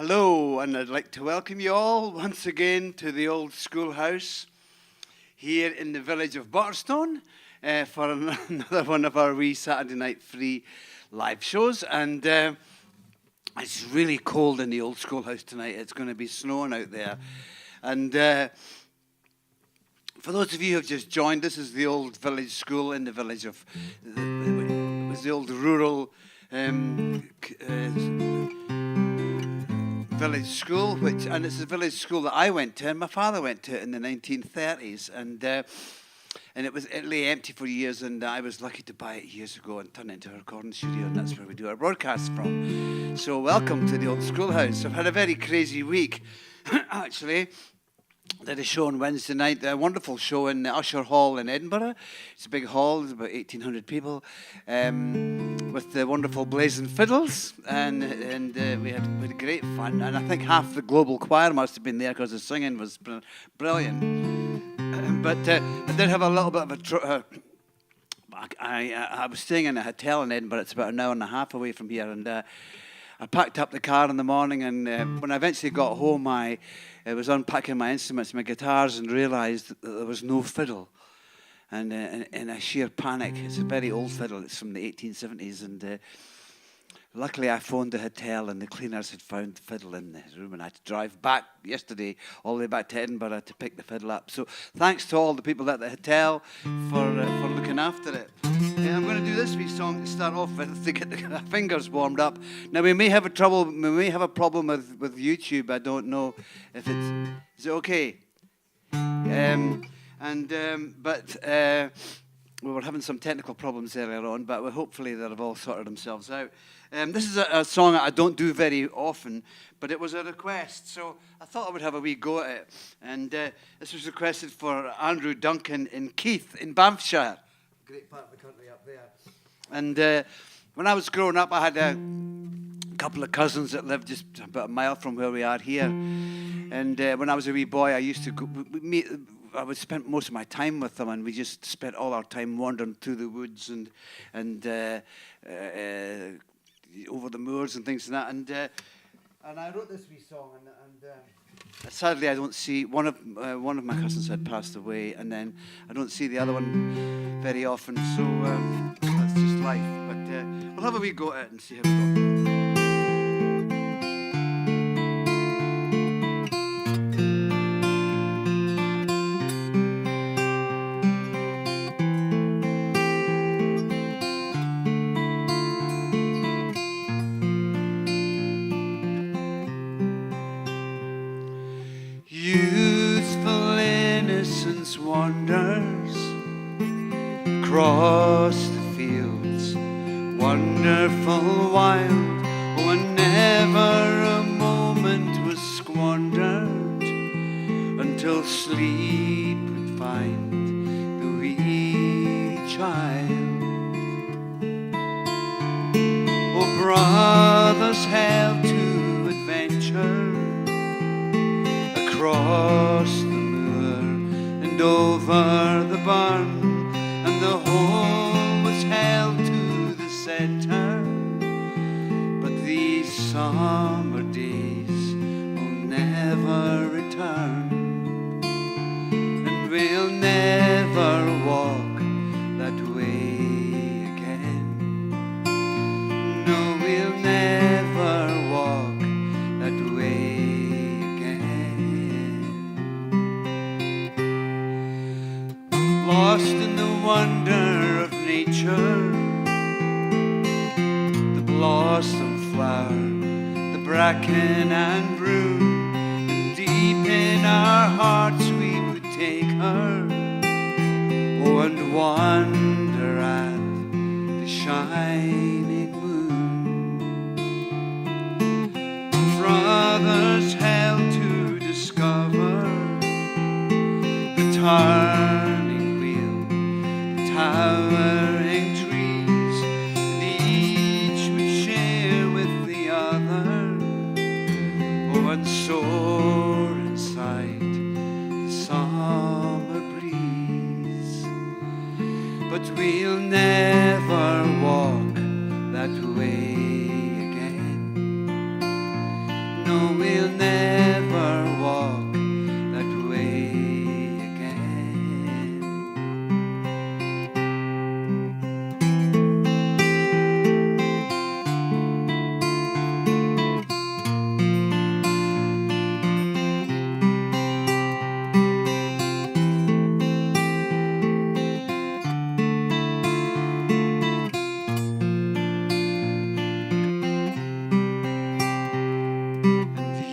Hello, and I'd like to welcome you all once again to the old schoolhouse here in the village of Butterstone for another one of our wee Saturday night free live shows. And it's really cold in the old schoolhouse tonight. It's going to be snowing out there. And for those of you who have just joined, this is the old village school in the village of, it was the old rural village school, and it's a village school that I went to, and my father went to it in the 1930s, and it lay empty for years, and I was lucky to buy it years ago and turn it into a recording studio, and that's where we do our broadcasts from. So welcome to the old schoolhouse. I've had a very crazy week, actually. Did a show on Wednesday night, a wonderful show in the Usher Hall in Edinburgh. It's a big hall, there's about 1,800 people, with the wonderful blazing fiddles, and we had great fun. And I think half the global choir must have been there because the singing was brilliant. But I did have a little bit of I was staying in a hotel in Edinburgh. It's about an hour and a half away from here, and I packed up the car in the morning, and when I eventually got home, I was unpacking my instruments, my guitars, and realised that there was no fiddle. And in a sheer panic, it's a very old fiddle, it's from the 1870s, and luckily I phoned the hotel, and the cleaners had found the fiddle in the room, and I had to drive back yesterday, all the way back to Edinburgh to pick the fiddle up. So thanks to all the people at the hotel for looking after it. And I'm going to do this wee song to start off with to get the fingers warmed up. Now we may have a problem with YouTube. I don't know if is it okay. We were having some technical problems earlier on, but hopefully they've all sorted themselves out. This is a song I don't do very often, but it was a request, so I thought I would have a wee go at it. And this was requested for Andrew Duncan in Keith in Banffshire. Great part of the country up there. And when I was growing up, I had a couple of cousins that lived just about a mile from where we are here. And when I was a wee boy, I used to go, I would spend most of my time with them, and we just spent all our time wandering through the woods and over the moors and things like that. And I wrote this wee song, and sadly I don't see one of my cousins had passed away, and then I don't see the other one very often. So that's just life. But we'll have a wee go at it and see how we go. Youthful innocence wanders across the fields, wonderful, wild, oh, and never a moment was squandered until sleep would find the wee child. Oh, brothers held to adventure across the moor and over the burn, and the whole was held to the centre. But these summer days will never return, and we'll never walk that way again. No, we'll never walk that way. Lost in the wonder of nature, the blossom flower, the bracken and broom, and deep in our hearts we would take her, oh, and wonder at the shining moon. Brothers held to discover the turning towering trees, and each would share with the other, oh, and soar inside the summer breeze. But we'll never walk that way again. No, we'll never walk that way again.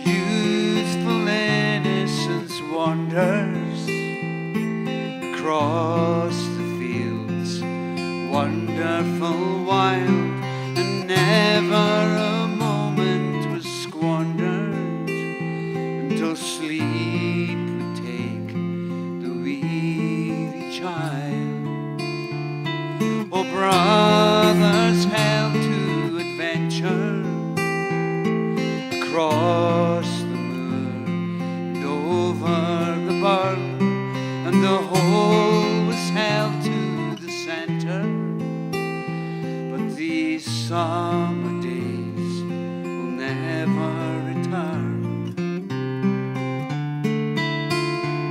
Youthful innocence wanders across the fields, wonderful, wild, and never a moment was squandered until sleep would take the weary child. Oh, brothers held to adventure across the moor and over the burn, and the whole was held to the center. But these summer days will never return,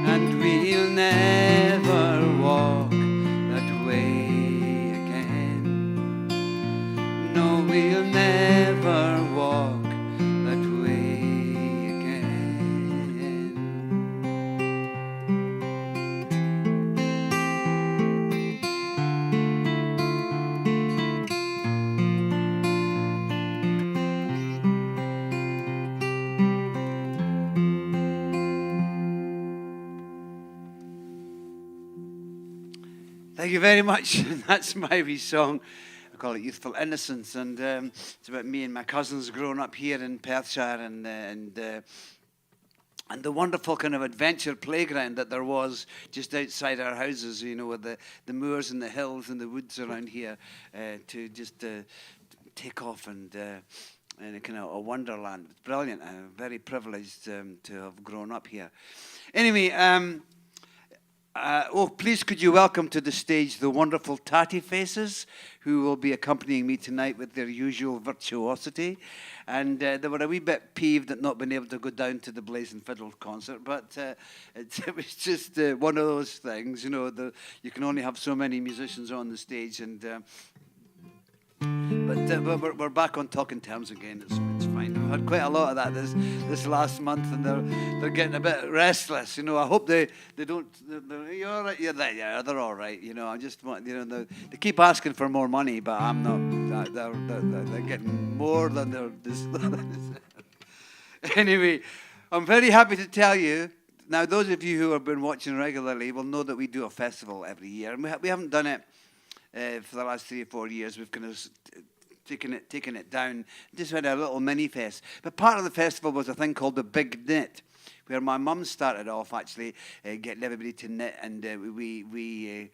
and we'll never walk that way again. No, we'll never walk that way again. Thank you very much. That's my wee song. I call it Youthful Innocence, and it's about me and my cousins growing up here in Perthshire, and the wonderful kind of adventure playground that there was just outside our houses, you know, with the moors and the hills and the woods around here, to just take off and a kind of a wonderland. It's brilliant. I'm very privileged to have grown up here. Anyway, please could you welcome to the stage the wonderful Tatty Faces, who will be accompanying me tonight with their usual virtuosity. And they were a wee bit peeved at not being able to go down to the Blazing Fiddle concert, but it was just one of those things, you know, you can only have so many musicians on the stage, and but we're back on talking terms again. It's fine. We've had quite a lot of that this last month, and they're getting a bit restless. You know, I hope they don't. You're all right. Yeah, they're all right. You know, I just want, you know, they keep asking for more money, but I'm not. They're getting more than they're. Anyway, I'm very happy to tell you. Now, those of you who have been watching regularly will know that we do a festival every year, and we haven't done it for the last 3 or 4 years. We've kind of taken it down, just had a little mini fest. But part of the festival was a thing called the Big Knit, where my mum started off actually getting everybody to knit, and we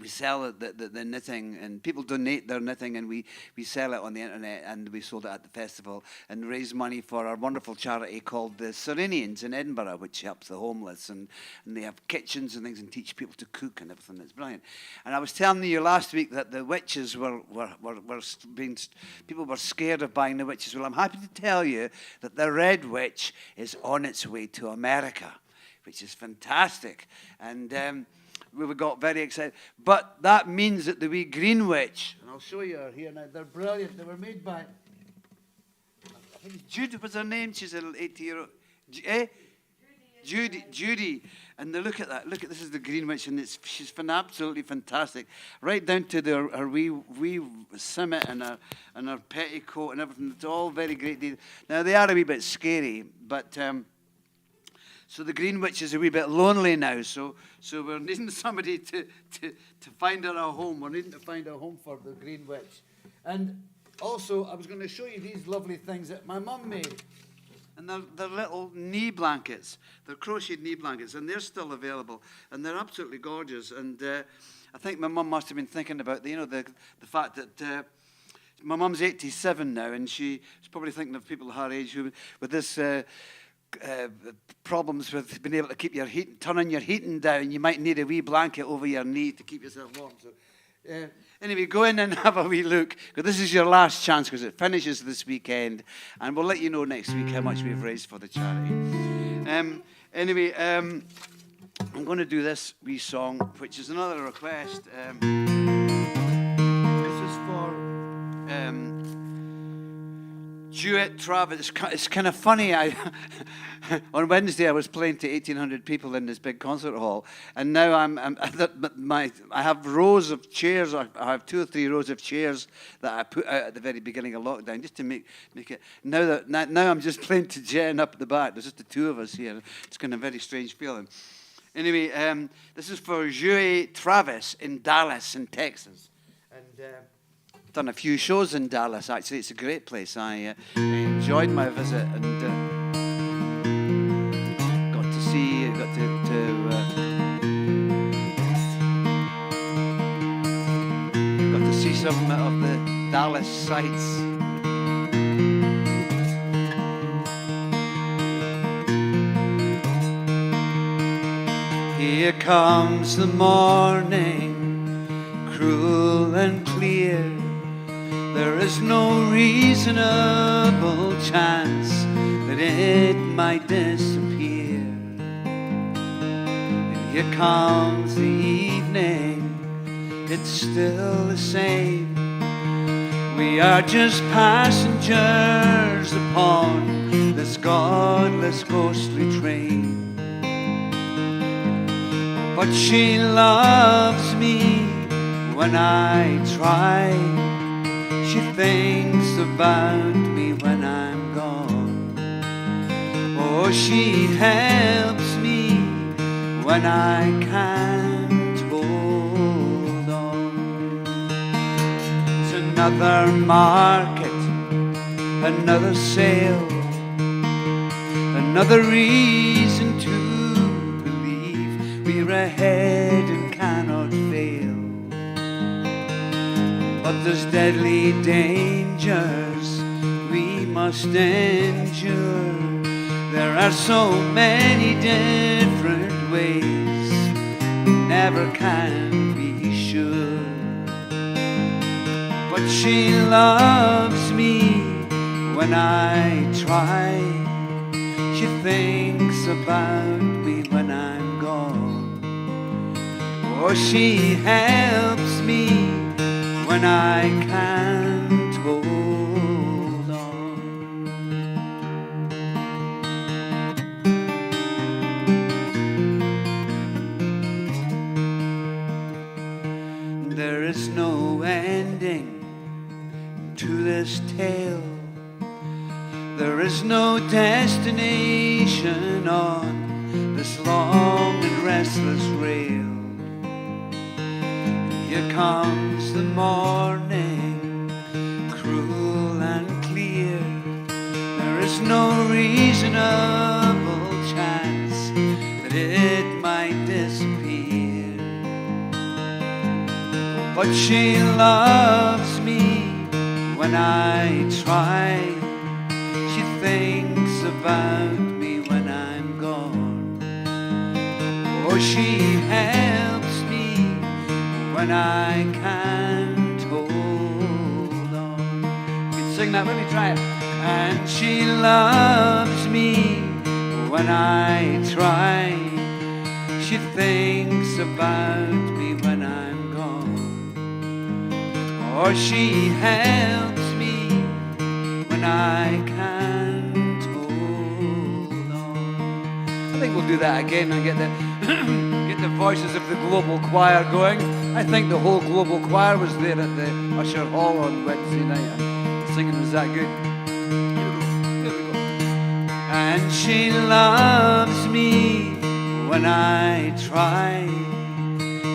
sell the knitting, and people donate their knitting, and we sell it on the internet, and we sold it at the festival and raised money for our wonderful charity called the Serenians in Edinburgh, which helps the homeless, and they have kitchens and things and teach people to cook and everything. It's brilliant. And I was telling you last week that the witches were being, people were scared of buying the witches. Well, I'm happy to tell you that the Red Witch is on its way to America, which is fantastic. And we got very excited. But that means that the wee Green Witch, and I'll show you her here now, they're brilliant. They were made by, I think Judy was her name. She's an 80-year-old. Judy. And look at that. Look at this is the Green Witch, and she's absolutely fantastic. Right down to her wee simmet and her petticoat and everything. It's all very great. Now, they are a wee bit scary, but so the Green Witch is a wee bit lonely now, so we're needing somebody to find her a home. We're needing to find a home for the Green Witch. And also, I was going to show you these lovely things that my mum made. And they're little knee blankets. They're crocheted knee blankets, and they're still available. And they're absolutely gorgeous. And I think my mum must have been thinking about the fact that my mum's 87 now, and she's probably thinking of people her age who, with this problems with being able to keep your heat, turning your heating down, you might need a wee blanket over your knee to keep yourself warm. So Anyway, go in and have a wee look, because this is your last chance, because it finishes this weekend, and we'll let you know next week how much we've raised for the charity. Anyway, I'm going to do this wee song, which is another request. This is for Duet Travis. It's kind of funny. On Wednesday I was playing to 1,800 people in this big concert hall, and now I have rows of chairs. I have 2 or 3 rows of chairs that I put out at the very beginning of lockdown just to make it. Now I'm just playing to Jen up at the back. There's just the 2 of us here. It's kind of a very strange feeling. Anyway, this is for Duet Travis in Dallas, in Texas, and. Done a few shows in Dallas. Actually, it's a great place. I enjoyed my visit and got to see some of the Dallas sights. Here comes the morning, cruel and clear. There is no reasonable chance that it might disappear. And here comes the evening, it's still the same. We are just passengers upon this godless, ghostly train. But she loves me when I try. She thinks about me when I'm gone. Oh, she helps me when I can't hold on. It's another market, another sale, another reason to believe we're ahead and cannot fail. But there's deadly dangers we must endure. There are so many different ways, we never can be sure. But she loves me when I try. She thinks about me when I'm gone. Oh, she helps me when I can't hold on. There is no ending to this tale. There is no destination on this long and restless rail. Here comes the morning, cruel and clear. There is no reasonable chance that it might disappear. But she loves me when I try. She thinks about me when I'm gone. Oh, she helps me when I can't hold on. We can sing that, let me try it. And she loves me when I try. She thinks about me when I'm gone. Or she helps me when I can't hold on. I think we'll do that again and get the voices of the global choir going. I think the whole global choir was there at the Usher Hall on Wednesday night, and the singing was that good. Here we go. And she loves me when I try.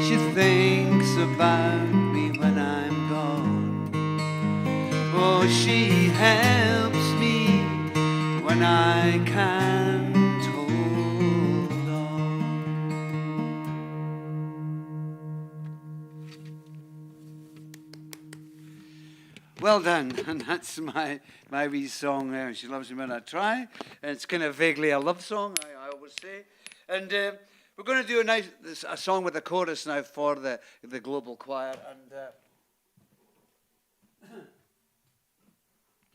She thinks about me when I'm gone. Oh, she helps me when I can't hold on. Well done, and that's my wee song there. She loves me when I try. And it's kind of vaguely a love song, I always say. And We're going to do a song with a chorus now for the global choir, and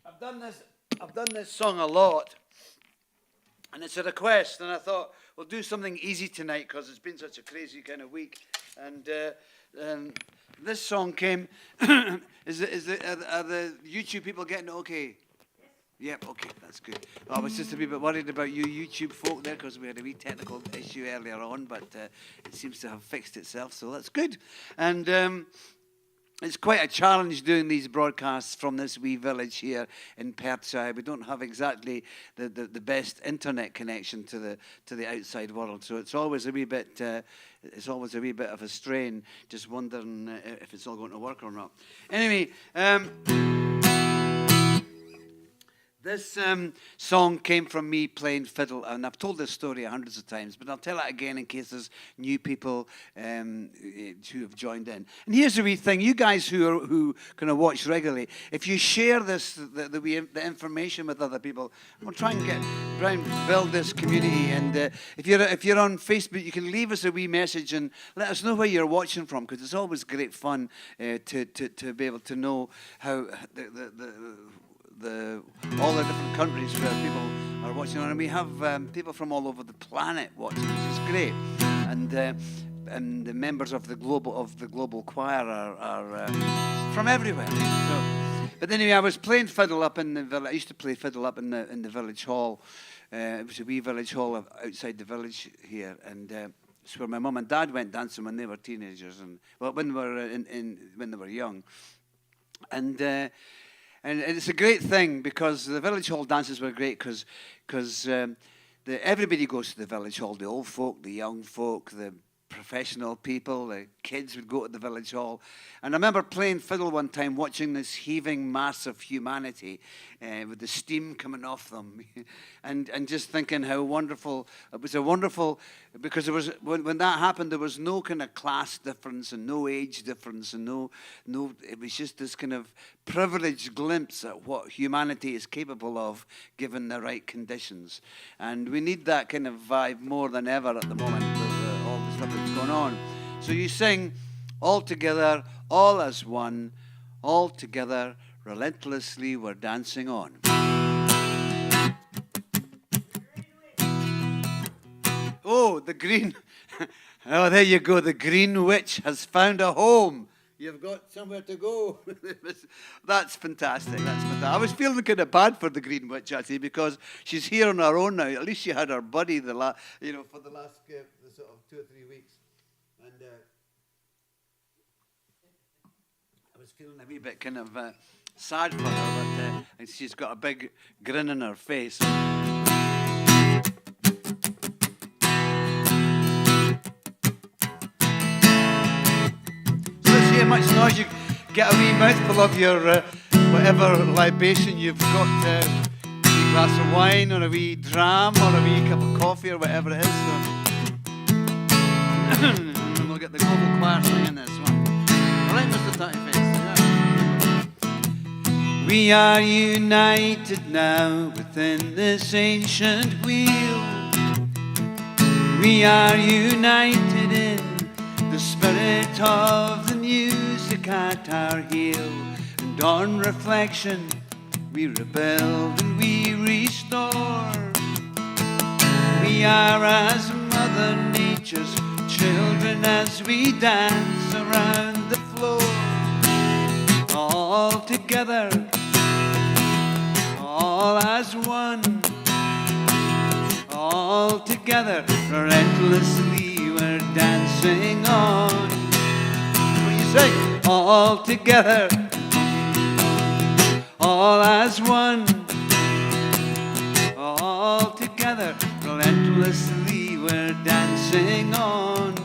I've done this song a lot, and it's a request, and I thought we'll do something easy tonight because it's been such a crazy kind of week, and this song came. Are the YouTube people getting it okay? Yep, okay, that's good. I was just a wee bit worried about you YouTube folk there because we had a wee technical issue earlier on, but it seems to have fixed itself, so that's good. And it's quite a challenge doing these broadcasts from this wee village here in Perthshire. We don't have exactly the best internet connection to the outside world, so it's always a wee bit of a strain, just wondering if it's all going to work or not. Anyway. This song came from me playing fiddle, and I've told this story hundreds of times, but I'll tell it again in case there's new people who have joined in. And here's the wee thing: you guys who kind of watch regularly, if you share this the information with other people, we'll try and build this community. And if you're on Facebook, you can leave us a wee message and let us know where you're watching from, because it's always great fun to be able to know how all the different countries where people are watching, and we have people from all over the planet watching, which is great, and the members of the global choir are from everywhere. So, but anyway, I was playing fiddle up in the village. I used to play fiddle up in the village hall. It was a wee village hall outside the village here, and it's where my mum and dad went dancing when they were teenagers, and when they were young, and it's a great thing because the village hall dances were great because everybody goes to the village hall, the old folk, the young folk, the professional people, the kids would go to the village hall. And I remember playing fiddle one time, watching this heaving mass of humanity with the steam coming off them, and just thinking how wonderful. It was wonderful because there was when that happened, there was no kind of class difference and no age difference and no. It was just this kind of privileged glimpse at what humanity is capable of given the right conditions. And we need that kind of vibe more than ever at the moment with all the stuff that's going on. So you sing, all together, all as one, all together, relentlessly we're dancing on. Oh, the green. Oh, there you go. The green witch has found a home. You've got somewhere to go. That's fantastic. That's fantastic. I was feeling kind of bad for the green witch, actually, because she's here on her own now. At least she had her buddy for the last sort of 2 or 3 weeks. And I was feeling a wee bit kind of sad for her, but she's got a big grin on her face. How much noise you get a wee mouthful of your whatever libation you've got, a wee glass of wine or a wee dram or a wee cup of coffee or whatever it is. So. And we'll get the global choir singing this one. All right, Mr. Tattyface. Yeah. We are united now within this ancient wheel. We are united in the spirit of the music at our heel, and on reflection we rebuild and we restore. We are as Mother Nature's children as we dance around the floor, all together, all as one, all together, relentlessly we're dancing on. What do you say? All together, all as one, all together, relentlessly we're dancing on.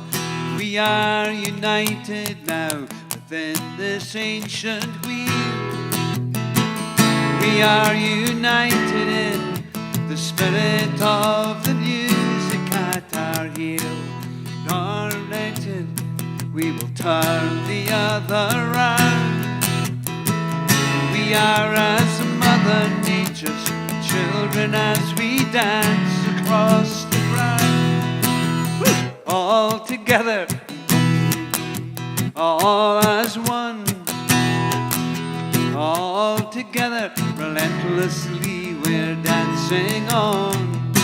We are united now within this ancient wheel. We are united in the spirit of the music at our heel. United, we will turn the other round. We are as Mother Nature's children as we dance across the ground. Woo! together, all as one, all together, relentlessly we're dancing on,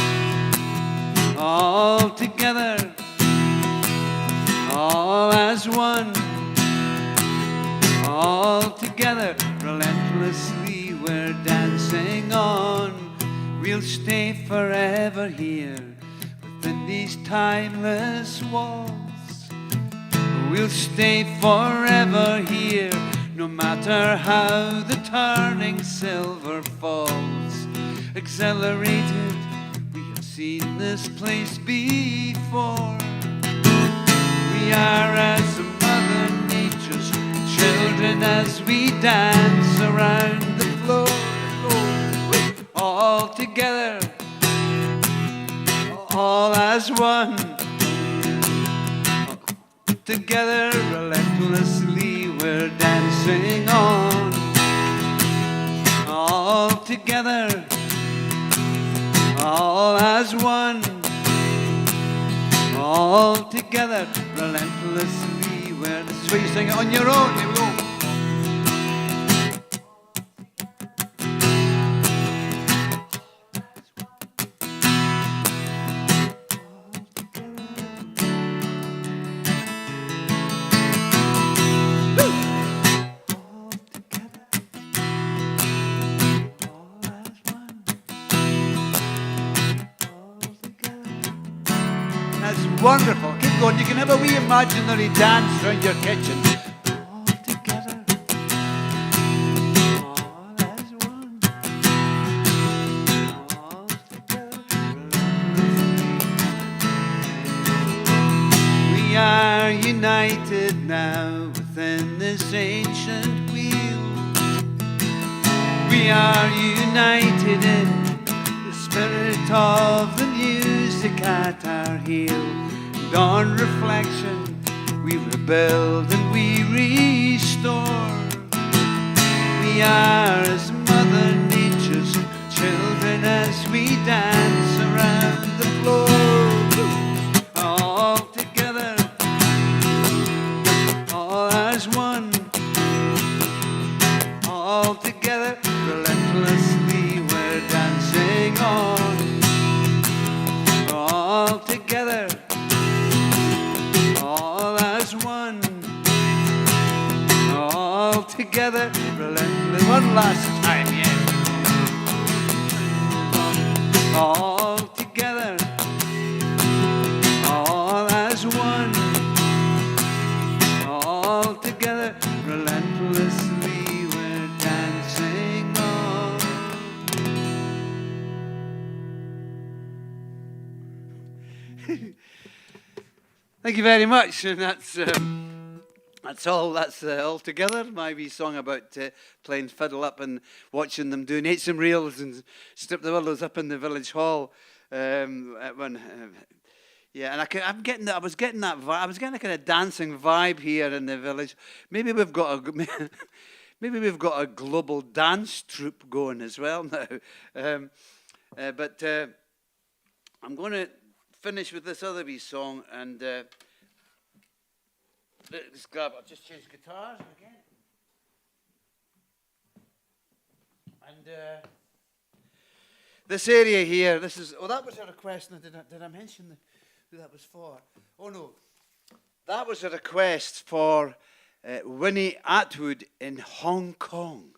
all together, all as one, all together, relentlessly we're dancing on. We'll stay forever here within these timeless walls. We'll stay forever here, no matter how the turning silver falls. Accelerated, we have seen this place before. We are as Mother Nature's children as we dance around the floor. All together, all as one, together relentlessly we're dancing on, all together, all as one, all together relentlessly we're. This is where you sing it on your own. Here we go. Wonderful. Keep going. You can have a wee imaginary dance around your kitchen. All together, all as one. All together. We are united now within this ancient wheel. We are united in the spirit of the music at our heel. On reflection, we rebuild and we restore. We are as Mother Nature's children as we dance around the floor. All together, all as one, all together, relentlessly we're dancing on. All together, all as one, all together, relentless. One last time, yeah. All together, all as one, all together, relentlessly we're dancing on. Thank you very much, and that's all. That's all together. My wee song about playing fiddle up and watching them do some reels and strip the willows up in the village hall. Yeah, and I was getting that vibe. I was getting a kind of dancing vibe here in the village. Maybe we've got a global dance troupe going as well now. But I'm going to finish with this other wee song, and let's grab. I'll just change guitars again, and this area here. This is. Oh, that was a request. Did I mention who that was for? Oh no, that was a request for Winnie Atwood in Hong Kong.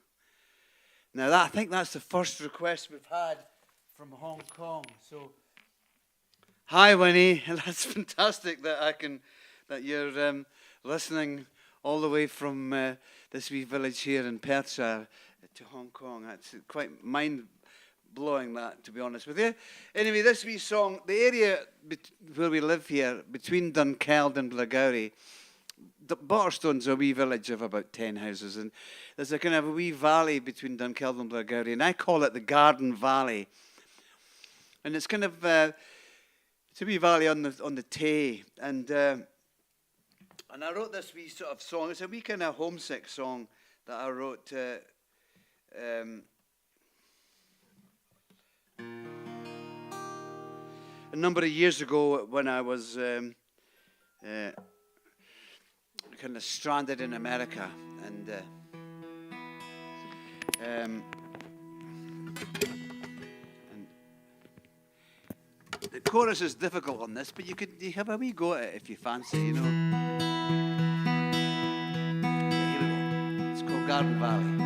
Now I think that's the first request we've had from Hong Kong. So. Hi, Winnie. That's fantastic that you're listening all the way from this wee village here in Perthshire to Hong Kong. That's quite mind-blowing, that, to be honest with you. Anyway, this wee song, the area where we live here, between Dunkeld and Blairgowrie, Butterstone's a wee village of about 10 houses, and there's a kind of a wee valley between Dunkeld and Blairgowrie, and I call it the Garden Valley. And it's kind of... it's a wee valley on the Tay, and I wrote this wee sort of song. It's a wee kind of homesick song that I wrote a number of years ago when I was kind of stranded in America, and the chorus is difficult on this, but you have a wee go at it if you fancy, you know. Yeah, here we go. It's called Garden Valley.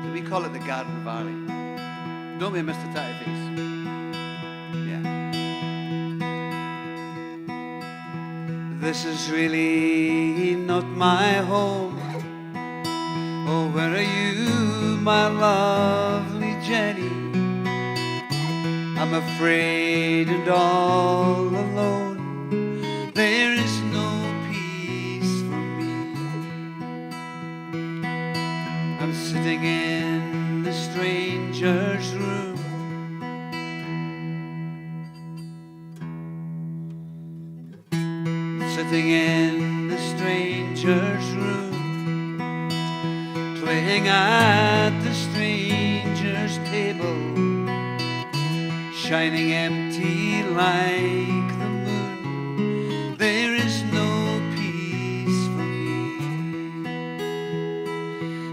So we call it the Garden Valley. Don't we, Mr. Tattyface? Yeah. This is really not my home. Oh, where are you, my lovely Jenny? I'm afraid and all alone. There is no peace for me. I'm sitting in the stranger's room, sitting in the stranger's room, playing at the stranger's table, shining empty like the moon. There is no peace for me.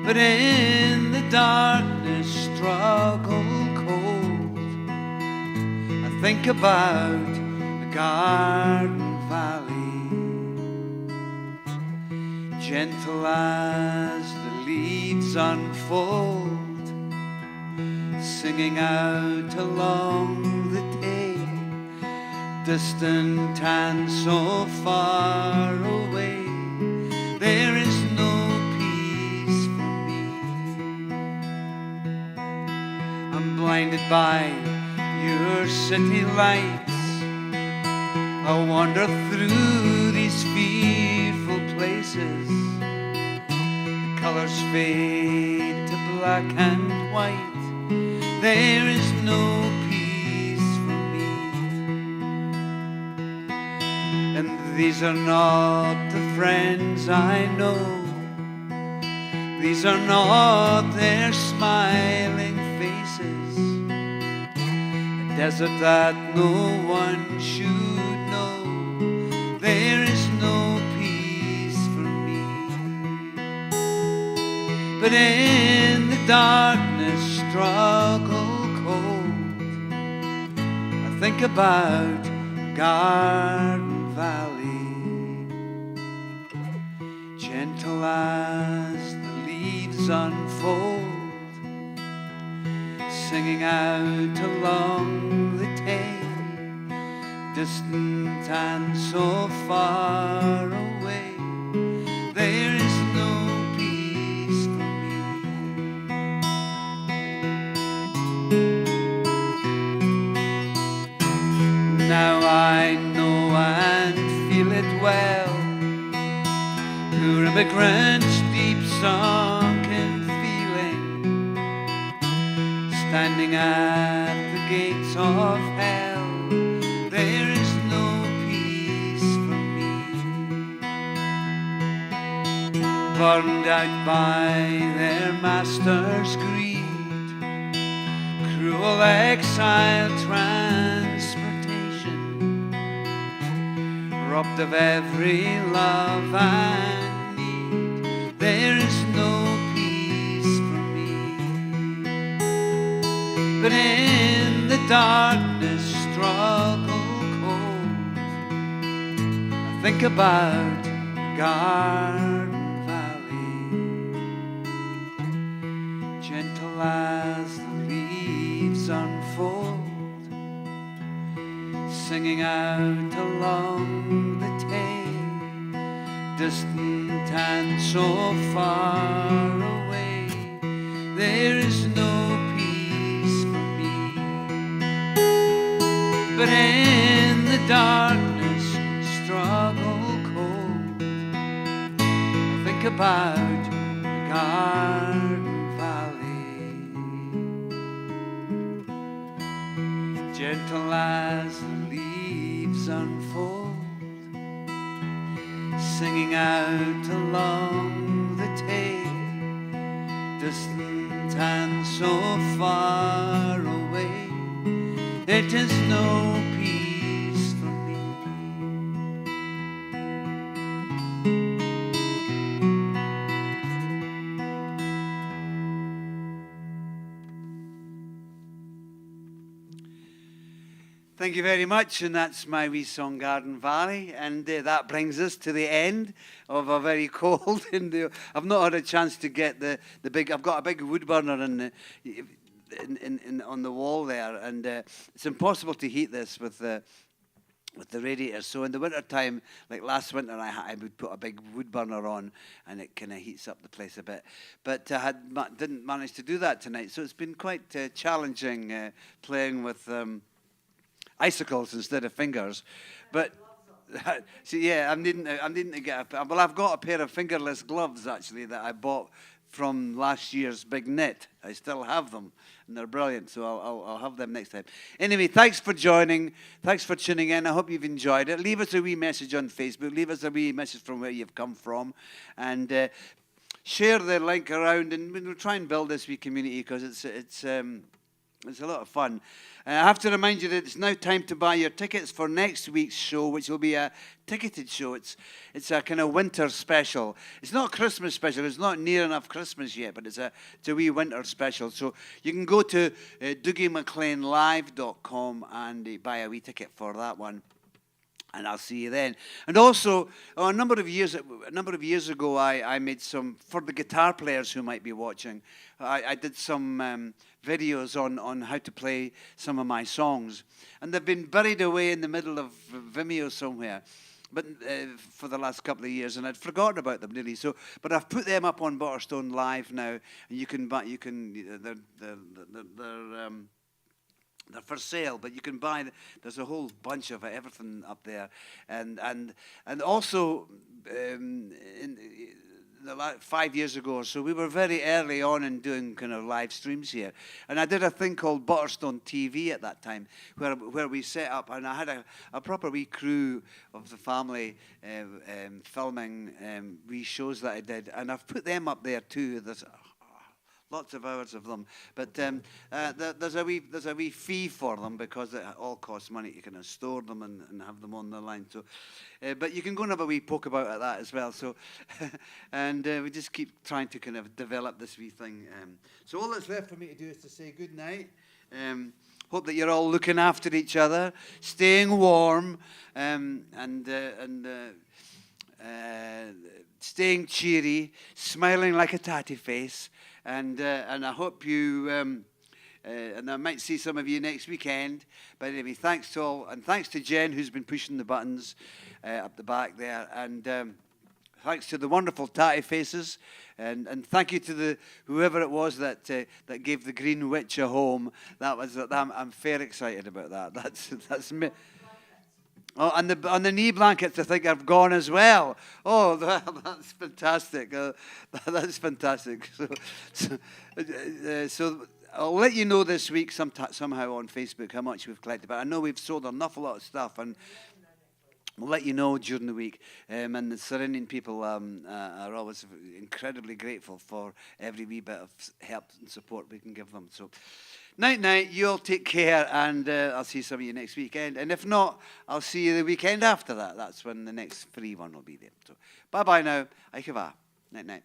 But in the darkness, struggle cold, I think about the Garden Valley, gentle as the leaves unfold, singing out along the day, distant and so far away. There is no peace for me. I'm blinded by your city lights. I wander through these fearful places. The colors fade to black and white. There is no peace for me. And these are not the friends I know. These are not their smiling faces. A desert that no one should know. There is no peace for me. But in the darkness, struggle cold, I think about Garden Valley, gentle as the leaves unfold, singing out along the Tay, distant and so far away. There is no peace for me. Now I know and feel it well, poor immigrant's deep sunken feeling, standing at the gates of hell. There is no peace for me. Burned out by their master's greed, cruel exile transportation, robbed of every love and need. There is no peace for me. But in the darkness, struggle cold, I think about Garden Valley, gentle as the leaves unfold, singing out along the Tay, distant and so far away. There is no peace for me. But in the darkness, struggle cold, I think about the Garden Valley, gentle as the leaves unfold, singing out along the Tay, distant and so far away. It is no peace for me. Thank you very much, and that's my wee song, Garden Valley, and that brings us to the end of a very cold. And I've not had a chance to get the big. I've got a big wood burner on the wall there, and it's impossible to heat this with the radiator. So in the winter time, like last winter, I would put a big wood burner on, and it kind of heats up the place a bit. But I didn't manage to do that tonight, so it's been quite challenging playing with icicles instead of fingers. But so yeah, I'm needing to get well, I've got a pair of fingerless gloves actually that I bought from last year's big knit. I still have them, and they're brilliant, so I'll have them next time. Anyway, thanks for joining. Thanks for tuning in. I hope you've enjoyed it. Leave us a wee message on Facebook. Leave us a wee message from where you've come from, and share the link around, and we'll try and build this wee community, because it's a lot of fun. I have to remind you that it's now time to buy your tickets for next week's show, which will be a ticketed show. It's a kind of winter special. It's not a Christmas special. It's not near enough Christmas yet, but it's a wee winter special. So you can go to DougieMacLeanLive.com and buy a wee ticket for that one. And I'll see you then. And also, a number of years ago, I made some, for the guitar players who might be watching, I did some videos on how to play some of my songs. And they've been buried away in the middle of Vimeo somewhere, but for the last couple of years, and I'd forgotten about them really. So, but I've put them up on Butterstone Live now, and they're for sale, but you can buy. There's a whole bunch of everything up there, and also 5 years ago or so, we were very early on in doing kind of live streams here, and I did a thing called Butterstone TV at that time, where we set up, and I had a proper wee crew of the family filming wee shows that I did, and I've put them up there too. There's lots of hours of them, but there's a wee fee for them, because it all costs money to kind of store them and have them on the line. So, but you can go and have a wee poke about at that as well. So, and we just keep trying to kind of develop this wee thing. So all that's left for me to do is to say good night. Hope that you're all looking after each other, staying warm, and staying cheery, smiling like a tatty face. And I hope you, and I might see some of you next weekend. But anyway, thanks to all, and thanks to Jen, who's been pushing the buttons up the back there. And thanks to the wonderful tatty faces. And thank you to whoever it was that gave the Green Witch a home. I'm fair excited about that. That's me. Oh, and the knee blankets, I think, have gone as well. Oh, that's fantastic. That's fantastic. So I'll let you know this week somehow on Facebook how much we've collected. But I know we've sold an awful lot of stuff, and we'll let you know during the week. And the surrounding people are always incredibly grateful for every wee bit of help and support we can give them. So, night, you all take care, and I'll see some of you next weekend. And if not, I'll see you the weekend after that. That's when the next free one will be there. So, bye-bye now. Night.